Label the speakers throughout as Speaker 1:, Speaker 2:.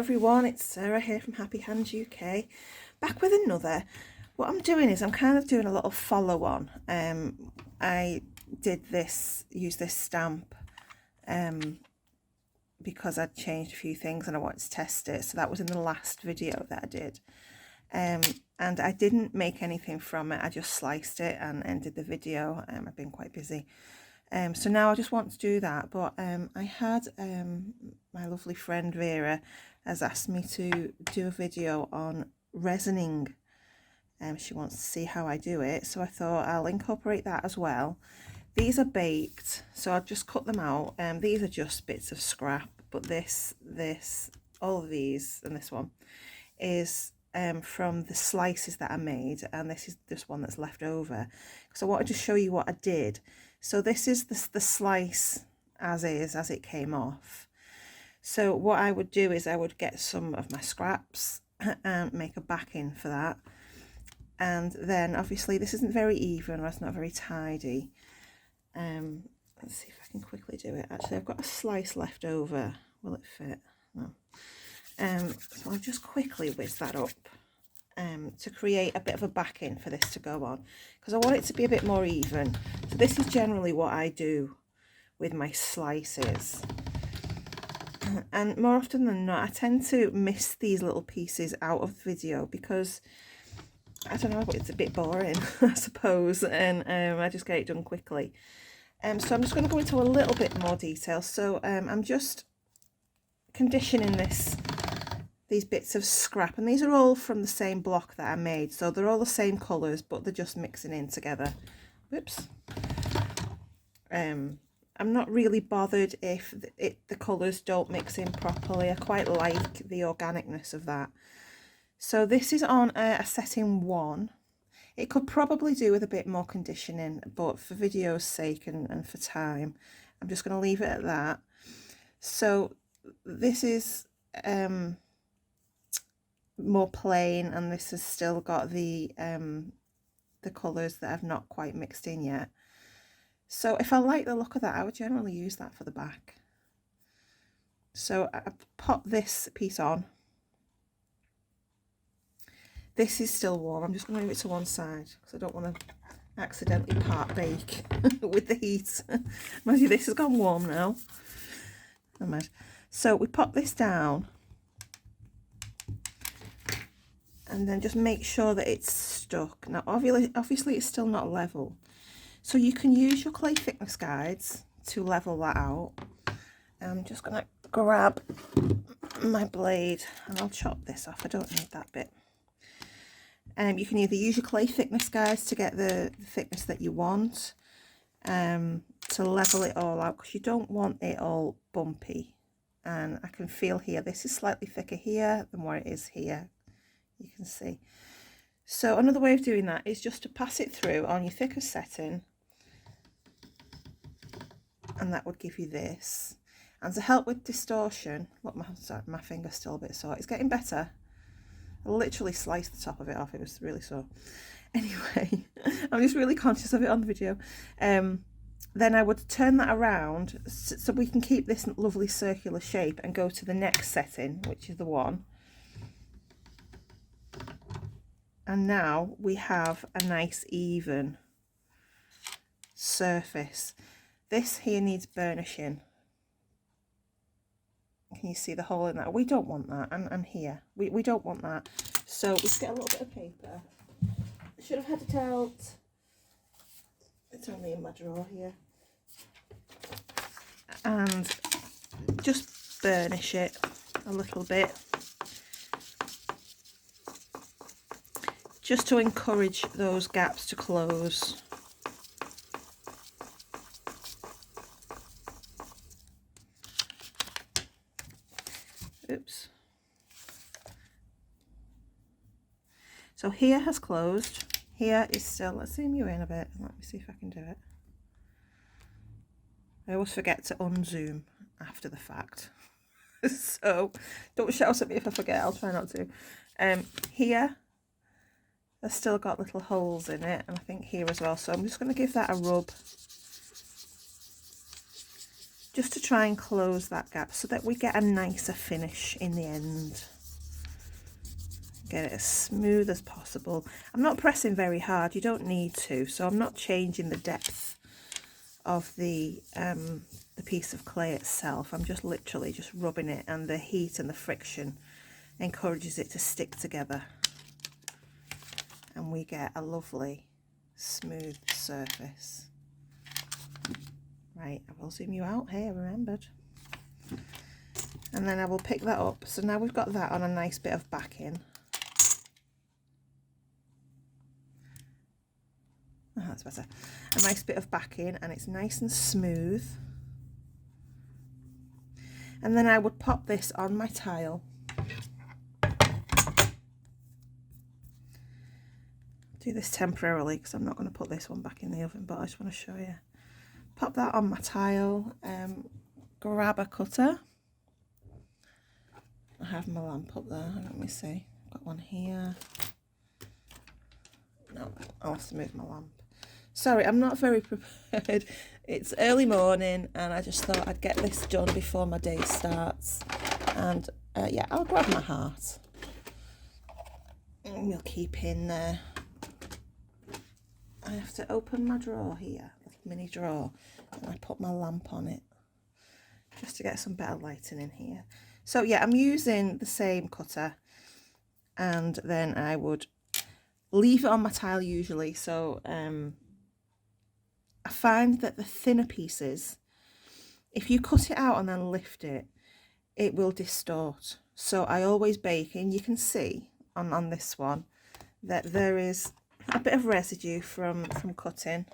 Speaker 1: everyone, it's Sarah here from Happy Hands UK, back with another. What I'm doing is I'm kind of doing a little follow on. I did use this stamp because I'd changed a few things and I wanted to test it. So that was in the last video that I did. And I didn't make anything from it, I just sliced it and ended the video. I've been quite busy. So now I just want to do that, but I had my lovely friend Vera has asked me to do a video on resining. She wants to see how I do it, so I thought I'll incorporate that as well. These are baked, so I'll just cut them out. These are just bits of scrap, but this, all of these and this one is from the slices that I made, and this is this one that's left over. So I wanted to show you what I did. So this is the slice as is, as it came off. So what I would do is I would get some of my scraps and make a backing for that. And then obviously this isn't very even, or it's not very tidy. Let's see if I can quickly do it. Actually, I've got a slice left over. Will it fit? No. So I'll just quickly whiz that up to create a bit of a backing for this to go on, because I want it to be a bit more even. So this is generally what I do with my slices, and more often than not I tend to miss these little pieces out of the video because I don't know, it's a bit boring I suppose, and I just get it done quickly. So I'm just going to go into a little bit more detail. So I'm just conditioning these bits of scrap, and these are all from the same block that I made, so they're all the same colours, but they're just mixing in together. Whoops. I'm not really bothered if the colours don't mix in properly. I quite like the organicness of that. So this is on a setting 1. It could probably do with a bit more conditioning, but for video's sake and for time, I'm just going to leave it at that. So this is more plain, and this has still got the colours that I've not quite mixed in yet. So if I like the look of that, I would generally use that for the back. So I pop this piece on. This is still warm. I'm just going to move it to one side because I don't want to accidentally part bake with the heat. Mind you, this has gone warm now. Never mind. So we pop this down, and then just make sure that it's stuck. Now obviously it's still not level, so you can use your clay thickness guides to level that out. I'm just going to grab my blade and I'll chop this off. I don't need that bit. You can either use your clay thickness guides to get the thickness that you want, to level it all out, because you don't want it all bumpy. And I can feel here, this is slightly thicker here than what it is here. You can see. So another way of doing that is just to pass it through on your thickest setting, and that would give you this. And to help with distortion, look, my finger's still a bit sore. It's getting better. I literally sliced the top of it off. It was really sore. Anyway, I'm just really conscious of it on the video. Then I would turn that around so we can keep this lovely circular shape and go to the next setting, which is the 1. And now we have a nice even surface. This here needs burnishing. Can you see the hole in that? We don't want that. And here, we don't want that. So let's get a little bit of paper. I should have had it out. It's only in my drawer here. And just burnish it a little bit, just to encourage those gaps to close. Oops. So here has closed. Here is still, let's zoom you in a bit. Let me see if I can do it. I always forget to unzoom after the fact. So don't shout at me if I forget, I'll try not to. Here, I've still got little holes in it, and I think here as well. So I'm just going to give that a rub just to try and close that gap so that we get a nicer finish in the end. Get it as smooth as possible. I'm not pressing very hard, you don't need to, so I'm not changing the depth of the piece of clay itself. I'm just literally just rubbing it, and the heat and the friction encourages it to stick together, and we get a lovely smooth surface. Right, I will zoom you out here, remembered. And then I will pick that up. So now we've got that on a nice bit of backing. Oh, that's better. A nice bit of backing, and it's nice and smooth. And then I would pop this on my tile. Do this temporarily because I'm not going to put this one back in the oven, but I just want to show you. Pop that on my tile, grab a cutter. I have my lamp up there, let me see. I've got one here. No, I'll have to move my lamp. Sorry, I'm not very prepared. It's early morning and I just thought I'd get this done before my day starts. And yeah, I'll grab my heart. And we'll keep in there. I have to open my drawer here, little mini drawer, and I put my lamp on it just to get some better lighting in here. So yeah, I'm using the same cutter, and then I would leave it on my tile usually. So I find that the thinner pieces, if you cut it out and then lift it, it will distort. So I always bake, and you can see on this one that there is a bit of residue from cutting,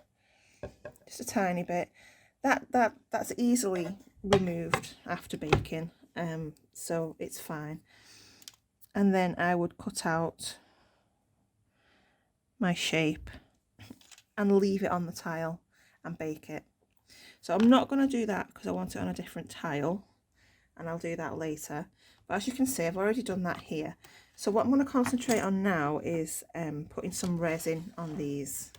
Speaker 1: just a tiny bit. That's easily removed after baking, so it's fine. And then I would cut out my shape and leave it on the tile and bake it. So I'm not going to do that because I want it on a different tile, and I'll do that later. But as you can see, I've already done that here. So what I'm going to concentrate on now is putting some resin on these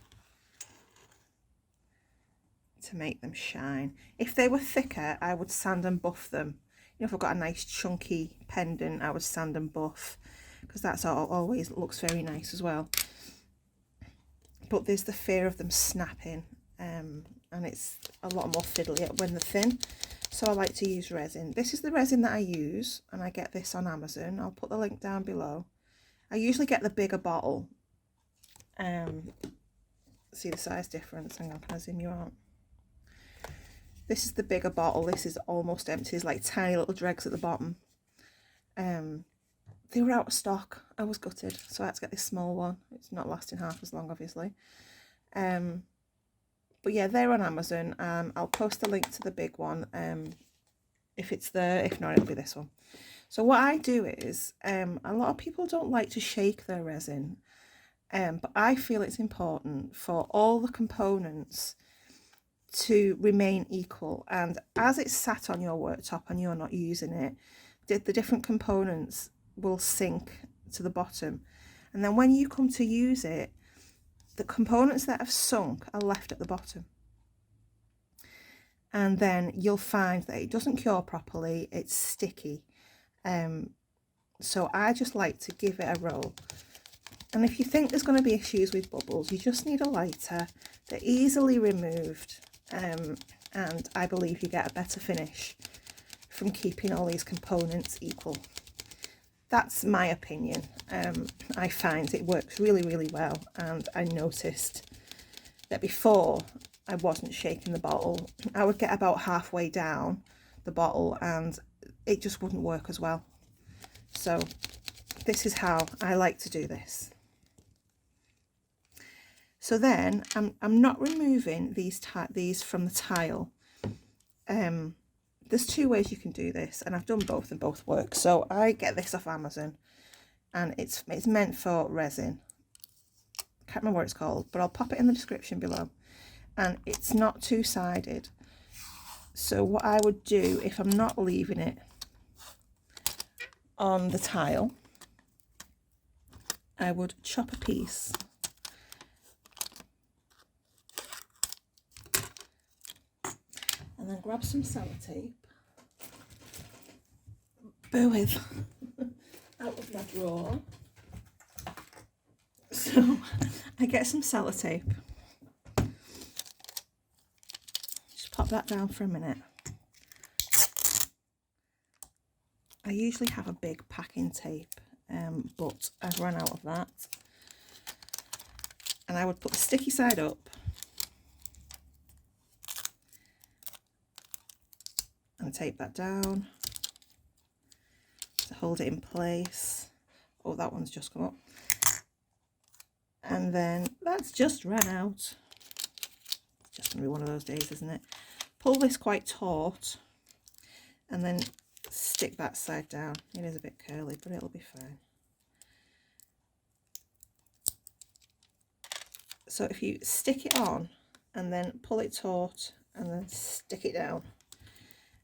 Speaker 1: to make them shine. If they were thicker, I would sand and buff them. You know, if I've got a nice chunky pendant, I would sand and buff, because that's always looks very nice as well. But there's the fear of them snapping, and it's a lot more fiddly when they're thin. So I like to use resin. This is the resin that I use, and I get this on Amazon. I'll put the link down below. I usually get the bigger bottle. See the size difference? Hang on, can I zoom you out? This is the bigger bottle. This is almost empty. There's like tiny little dregs at the bottom. They were out of stock. I was gutted, so I had to get this small one. It's not lasting half as long, obviously. But yeah, they're on Amazon. I'll post a link to the big one if it's there. If not, it'll be this one. So what I do is, a lot of people don't like to shake their resin, but I feel it's important for all the components to remain equal. And as it's sat on your worktop and you're not using it, the different components will sink to the bottom. And then when you come to use it, the components that have sunk are left at the bottom, and then you'll find that it doesn't cure properly, it's sticky. So I just like to give it a roll, and if you think there's going to be issues with bubbles, you just need a lighter. They're easily removed, and I believe you get a better finish from keeping all these components equal. That's my opinion. I find it works really, really well, and I noticed that before I wasn't shaking the bottle. I would get about halfway down the bottle and it just wouldn't work as well. So this is how I like to do this. So then I'm not removing these from the tile. There's two ways you can do this, and I've done both and both work. So I get this off Amazon, and it's meant for resin. Can't remember what it's called, but I'll pop it in the description below. And it's not two-sided. So what I would do, if I'm not leaving it on the tile, I would chop a piece. And then grab some sellotape. Bear with. Out of my drawer. So I get some sellotape. Just pop that down for a minute. I usually have a big packing tape, but I've run out of that. And I would put the sticky side up. And tape that down to hold it in place. Oh, that one's just come up. And then that's just ran out. It's just gonna be one of those days, isn't it? Pull this quite taut and then stick that side down. It is a bit curly, but it'll be fine. So if you stick it on and then pull it taut and then stick it down,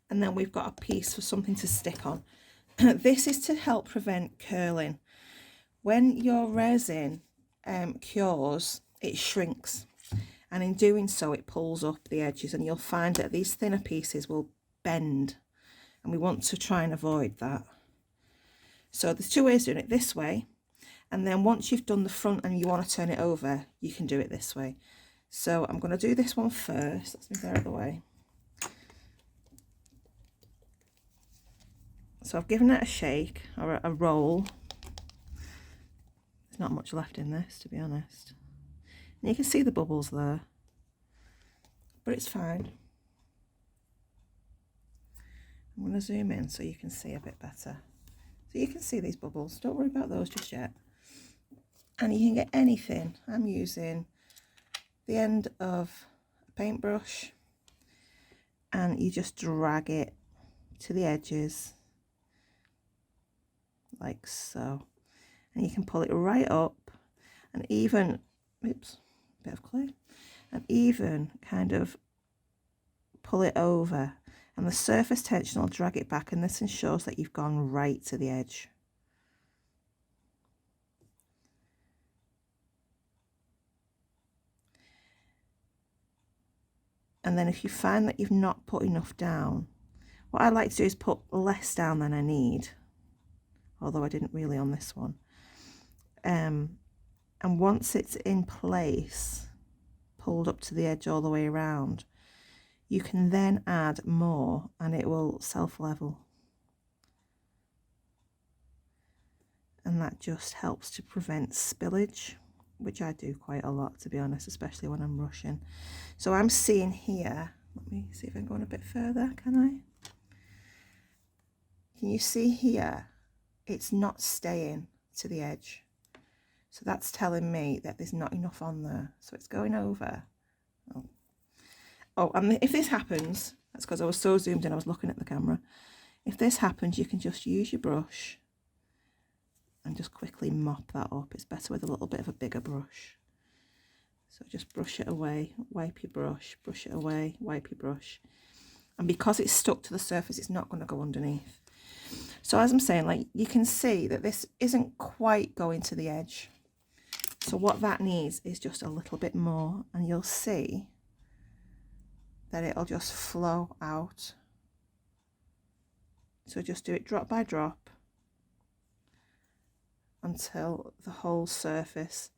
Speaker 1: and then we've got a piece for something to stick on. This is to help prevent curling. When your resin cures, it shrinks, and in doing so it pulls up the edges, and you'll find that these thinner pieces will bend, and we want to try and avoid that. So there's two ways of doing it: this way, and then once you've done the front and you want to turn it over, you can do it this way. So I'm going to do this one first. Let's move that out of the way. So I've given it a shake, or a roll. There's not much left in this, to be honest. And you can see the bubbles there, but it's fine. I'm going to zoom in so you can see a bit better. So you can see these bubbles. Don't worry about those just yet. And you can get anything. I'm using the end of a paintbrush, and you just drag it to the edges like so, and you can pull it right up, and even, oops, bit of clay, and even kind of pull it over, and the surface tension will drag it back, and this ensures that you've gone right to the edge. And then if you find that you've not put enough down, what I like to do is put less down than I need, although I didn't really on this one. And once it's in place, pulled up to the edge all the way around, you can then add more and it will self-level. And that just helps to prevent spillage, which I do quite a lot, to be honest, especially when I'm rushing. So I'm seeing here, let me see if I can go on a bit further, can I? Can you see here? It's not staying to the edge. So that's telling me that there's not enough on there. So it's going over. Oh, and if this happens, that's because I was so zoomed in, I was looking at the camera. If this happens, you can just use your brush and just quickly mop that up. It's better with a little bit of a bigger brush. So just brush it away, wipe your brush, brush it away, wipe your brush. And because it's stuck to the surface, it's not going to go underneath. So as I'm saying, like, you can see that this isn't quite going to the edge. So what that needs is just a little bit more, and you'll see that it'll just flow out. So just do it drop by drop until the whole surface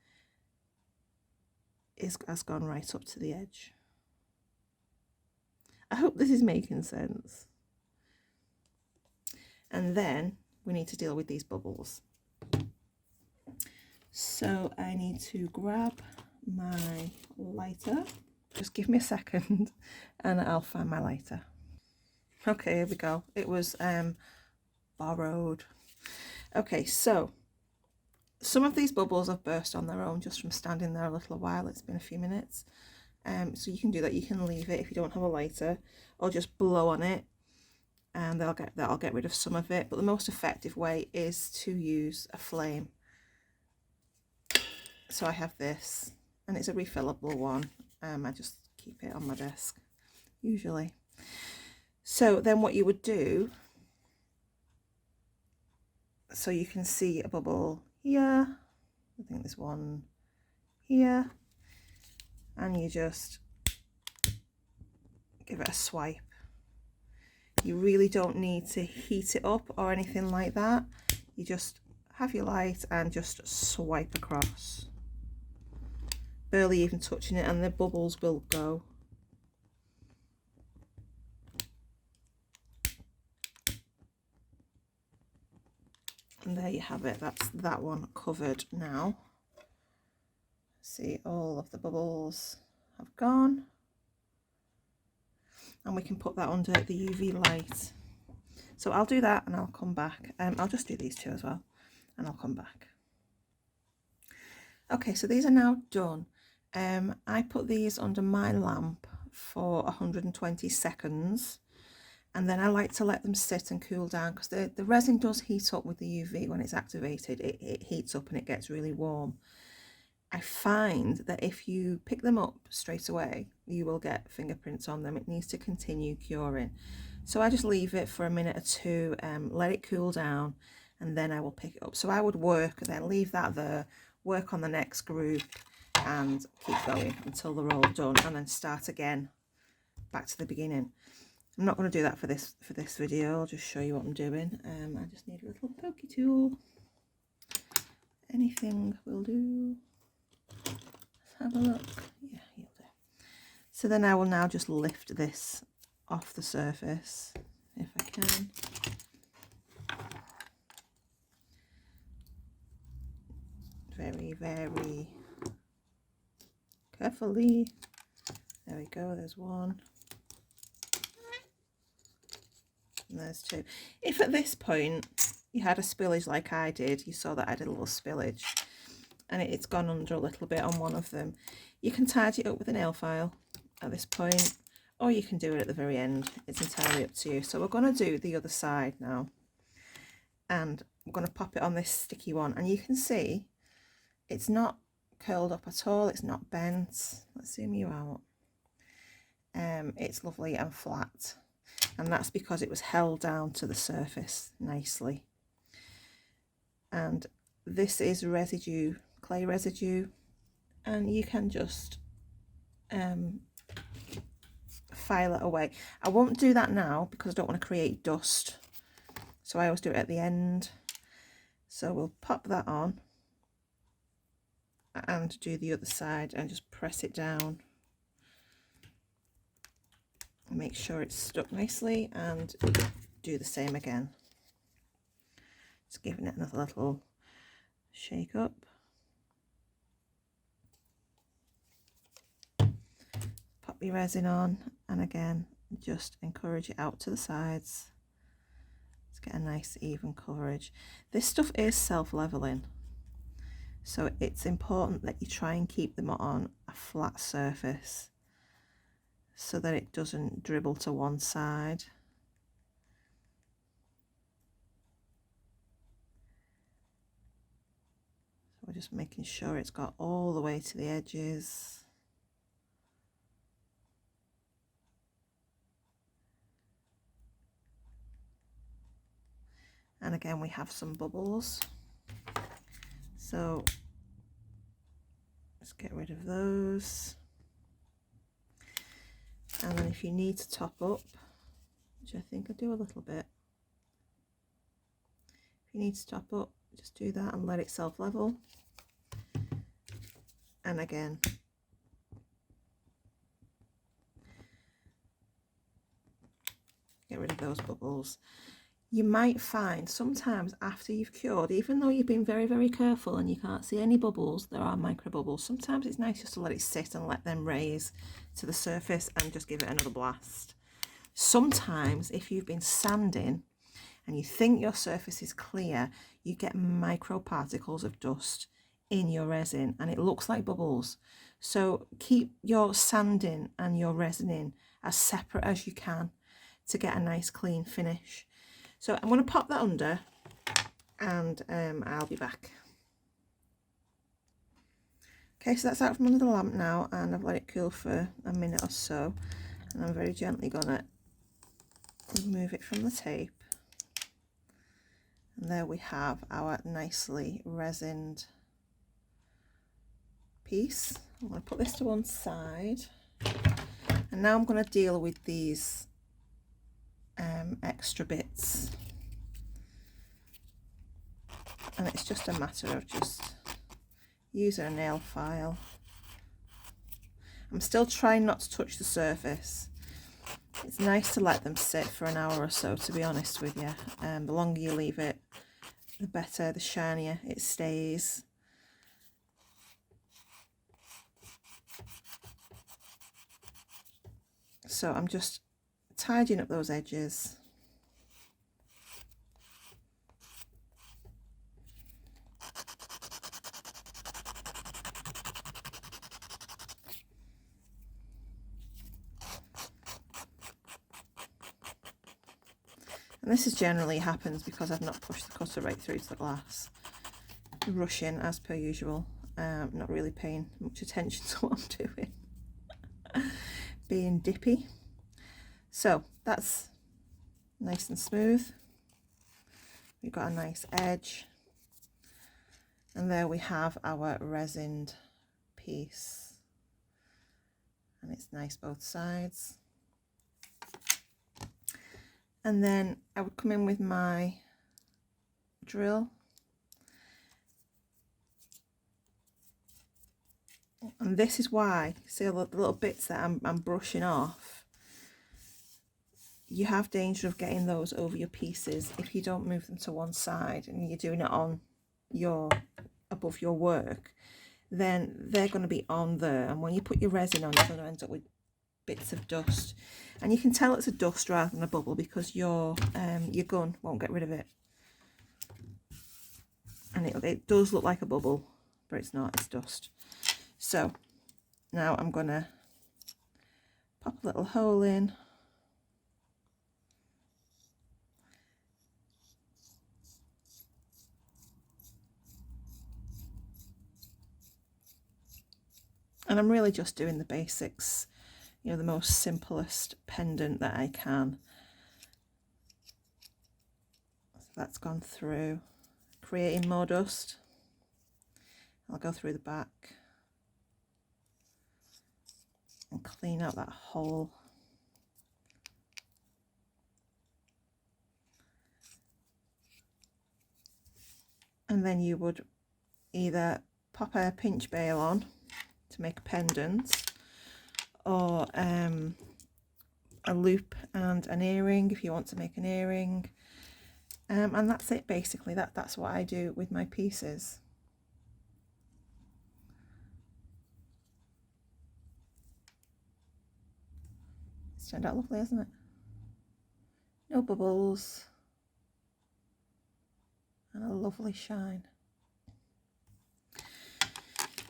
Speaker 1: has gone right up to the edge. I hope this is making sense. And then we need to deal with these bubbles. So I need to grab my lighter. Just give me a second and I'll find my lighter. Okay, here we go. It was borrowed. Okay, so some of these bubbles have burst on their own just from standing there a little while. It's been a few minutes. So you can do that. You can leave it if you don't have a lighter, or just blow on it, and that'll get rid of some of it. But the most effective way is to use a flame. So I have this, and it's a refillable one. I just keep it on my desk usually. So then what you would do, so you can see a bubble here, I think there's one here, and you just give it a swipe You really don't need to heat it up or anything like that. You just have your light and just swipe across. Barely even touching it, and the bubbles will go. And there you have it. That's that one covered now. See, all of the bubbles have gone. And we can put that under the UV light. So I'll do that and I'll come back. I'll just do these two as well and I'll come back. Okay, so these are now done. I put these under my lamp for 120 seconds. And then I like to let them sit and cool down, because the resin does heat up with the UV when it's activated. It heats up and it gets really warm. I find that if you pick them up straight away, you will get fingerprints on them. It needs to continue curing. So I just leave it for a minute or two, let it cool down, and then I will pick it up. So I would work, then leave that there, work on the next group and keep going until they're all done, and then start again back to the beginning. I'm not going to do that for this video. I'll just show you what I'm doing. I just need a little pokey tool. Anything will do. Let's have a look. Yeah, you'll do. So then I will now just lift this off the surface, if I can. Very, very carefully. There we go, there's one. And there's two. If at this point you had a spillage like I did, you saw that I did a little spillage and it's gone under a little bit on one of them, you can tidy it up with a nail file at this point, or you can do it at the very end. It's entirely up to you. So we're going to do the other side now, and I'm going to pop it on this sticky one, and you can see it's not curled up at all, it's not bent. Let's zoom you out. It's lovely and flat, and that's because it was held down to the surface nicely. And this is residue, clay residue, and you can just file it away. I won't do that now because I don't want to create dust, so I always do it at the end. So we'll pop that on and do the other side and just press it down. Make sure it's stuck nicely and do the same again. Just giving it another little shake up. Pop your resin on, and again just encourage it out to the sides to get a nice even coverage. This stuff is self-leveling, so it's important that you try and keep them on a flat surface so that it doesn't dribble to one side. So we're just making sure it's got all the way to the edges. And again, we have some bubbles, so let's get rid of those. And then if you need to top up, which I think I do a little bit, if you need to top up, just do that and let it self-level. And again, get rid of those bubbles. You might find sometimes after you've cured, even though you've been very, very careful and you can't see any bubbles, there are micro bubbles. Sometimes it's nice just to let it sit and let them raise to the surface and just give it another blast. Sometimes if you've been sanding and you think your surface is clear, you get micro particles of dust in your resin and it looks like bubbles. So keep your sanding and your resining as separate as you can to get a nice clean finish. So I'm going to pop that under and I'll be back. Okay, so that's out from under the lamp now, and I've let it cool for a minute or so, and I'm very gently going to remove it from the tape. And there we have our nicely resined piece. I'm going to put this to one side, and now I'm going to deal with these extra bits, and it's just a matter of just using a nail file. I'm still trying not to touch the surface. It's nice to let them sit for an hour or so, to be honest with you. The longer you leave it, the better, the shinier it stays. So I'm just tidying up those edges. And this is generally happens because I've not pushed the cutter right through to the glass. Rushing as per usual, not really paying much attention to what I'm doing. Being dippy. So that's nice and smooth. We've got a nice edge. And there we have our resined piece. And it's nice both sides. And then I would come in with my drill. And this is why, see all the little bits that I'm brushing off, you have danger of getting those over your pieces if you don't move them to one side and you're doing it on your, above your work, then they're going to be on there, and when you put your resin on, you're going to end up with bits of dust, and you can tell it's a dust rather than a bubble because your gun won't get rid of it, and it does look like a bubble, but it's not, it's dust. So now I'm going to pop a little hole in, and I'm really just doing the basics, you know, the most simplest pendant that I can. So that's gone through, creating more dust. I'll go through the back and clean out that hole. And then you would either pop a pinch bail on to make a pendant, or a loop and an earring if you want to make an earring, and that's it basically. That's what I do with my pieces. It's turned out lovely, hasn't it? No bubbles and a lovely shine.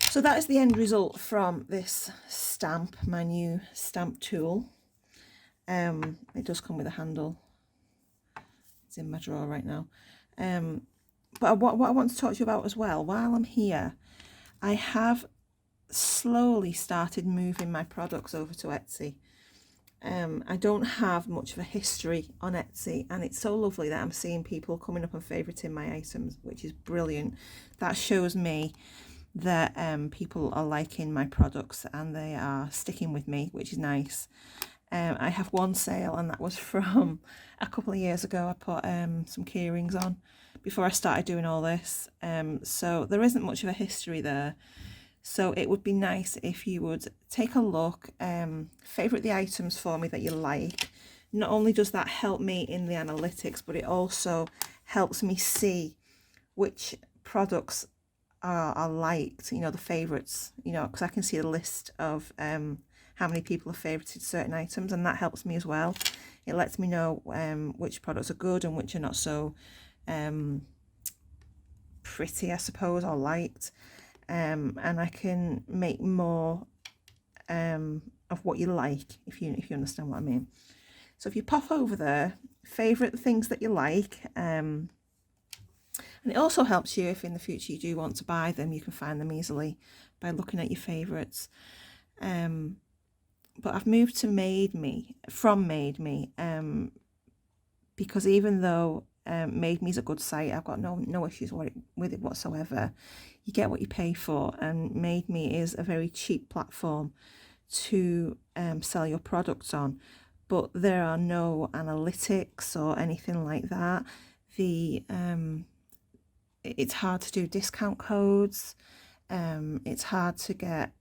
Speaker 1: So that is the end result from this stamp, my new stamp tool. It does come with a handle. It's in my drawer right now. But what I want to talk to you about as well, while I'm here, I have slowly started moving my products over to Etsy. I don't have much of a history on Etsy, and it's so lovely that I'm seeing people coming up and favoriting my items, which is brilliant. That shows me that people are liking my products and they are sticking with me, which is nice. I have one sale, and that was from a couple of years ago. I put some key earrings on before I started doing all this, so there isn't much of a history there. So it would be nice if you would take a look, favourite the items for me that you like. Not only does that help me in the analytics, but it also helps me see which products are liked, you know, the favourites, you know, because I can see a list of how many people have favorited certain items, and that helps me as well. It lets me know which products are good and which are not so pretty, I suppose, or liked. And I can make more of what you like, if you understand what I mean. So if you pop over there, favourite the things that you like, and it also helps you if in the future you do want to buy them, you can find them easily by looking at your favourites. But I've moved to Made Me, from Made Me, because even though Made Me is a good site, I've got no issues with it whatsoever. You get what you pay for, and Made Me is a very cheap platform to sell your products on. but there are no analytics or anything like that. It's hard to do discount codes. It's hard to get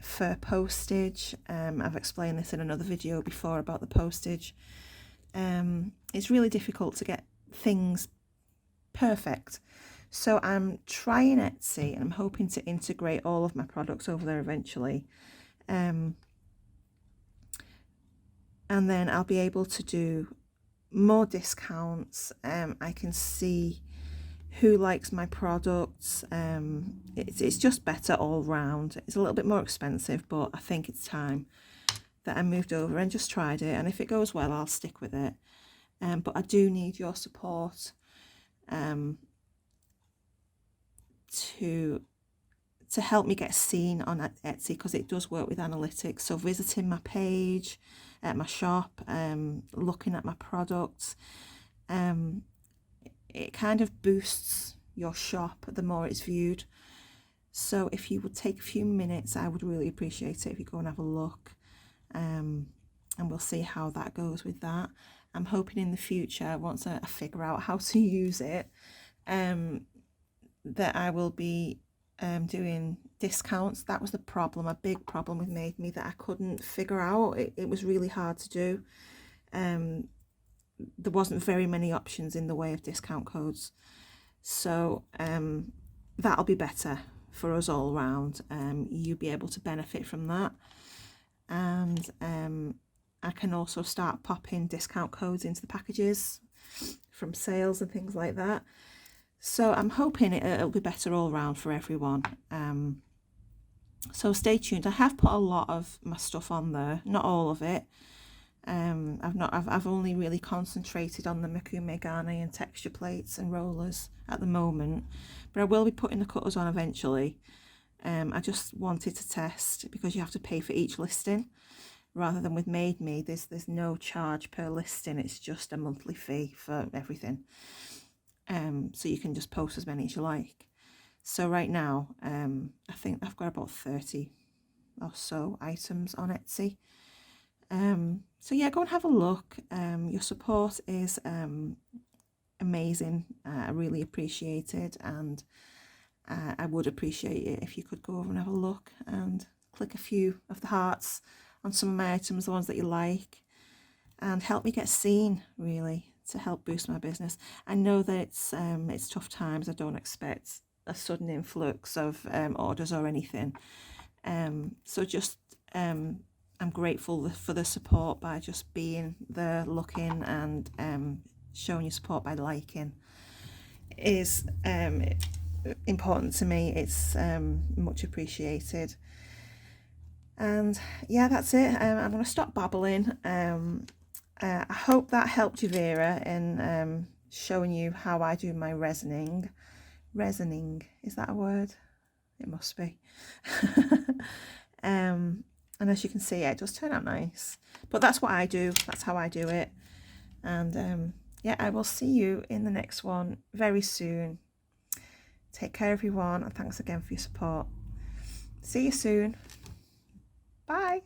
Speaker 1: for postage. I've explained this in another video before about the postage. It's really difficult to get things perfect. So I'm trying Etsy, and I'm hoping to integrate all of my products over there eventually. And then I'll be able to do more discounts. I can see who likes my products. It's just better all round. It's a little bit more expensive, but I think it's time that I moved over and just tried it, and if it goes well, I'll stick with it. But I do need your support to help me get seen on Etsy, because it does work with analytics. So visiting my page, at my shop, looking at my products, it kind of boosts your shop the more it's viewed. So if you would take a few minutes, I would really appreciate it if you go and have a look, and we'll see how that goes with that. I'm hoping in the future, once I figure out how to use it, that I will be doing discounts. That was the problem, a big problem with Made Me, that I couldn't figure out. It was really hard to do. There wasn't very many options in the way of discount codes. So that'll be better for us all round. You'll be able to benefit from that. And I can also start popping discount codes into the packages from sales and things like that. So I'm hoping it'll be better all round for everyone. So stay tuned. I have put a lot of my stuff on there, not all of it. I've only really concentrated on the Makume Ghanaian texture plates and rollers at the moment, but I will be putting the cutters on eventually. I just wanted to test, because you have to pay for each listing, rather than with Made Me, there's no charge per listing. It's just a monthly fee for everything. So you can just post as many as you like. So right now, I think I've got about 30 or so items on Etsy. So yeah, go and have a look. Your support is amazing. I really appreciate it, and I would appreciate it if you could go over and have a look and click a few of the hearts on some of my items, the ones that you like, and help me get seen, really, to help boost my business. I know that it's tough times. I don't expect a sudden influx of orders or anything. So just I'm grateful for the support by just being there, looking, and showing your support by liking is important to me. It's much appreciated. And yeah, that's it. I'm going to stop babbling. I hope that helped you, Vera, in showing you how I do my resining. Resining, is that a word? It must be. And as you can see, yeah, it does turn out nice. But that's what I do. That's how I do it. And yeah, I will see you in the next one very soon. Take care, everyone, and thanks again for your support. See you soon. Bye.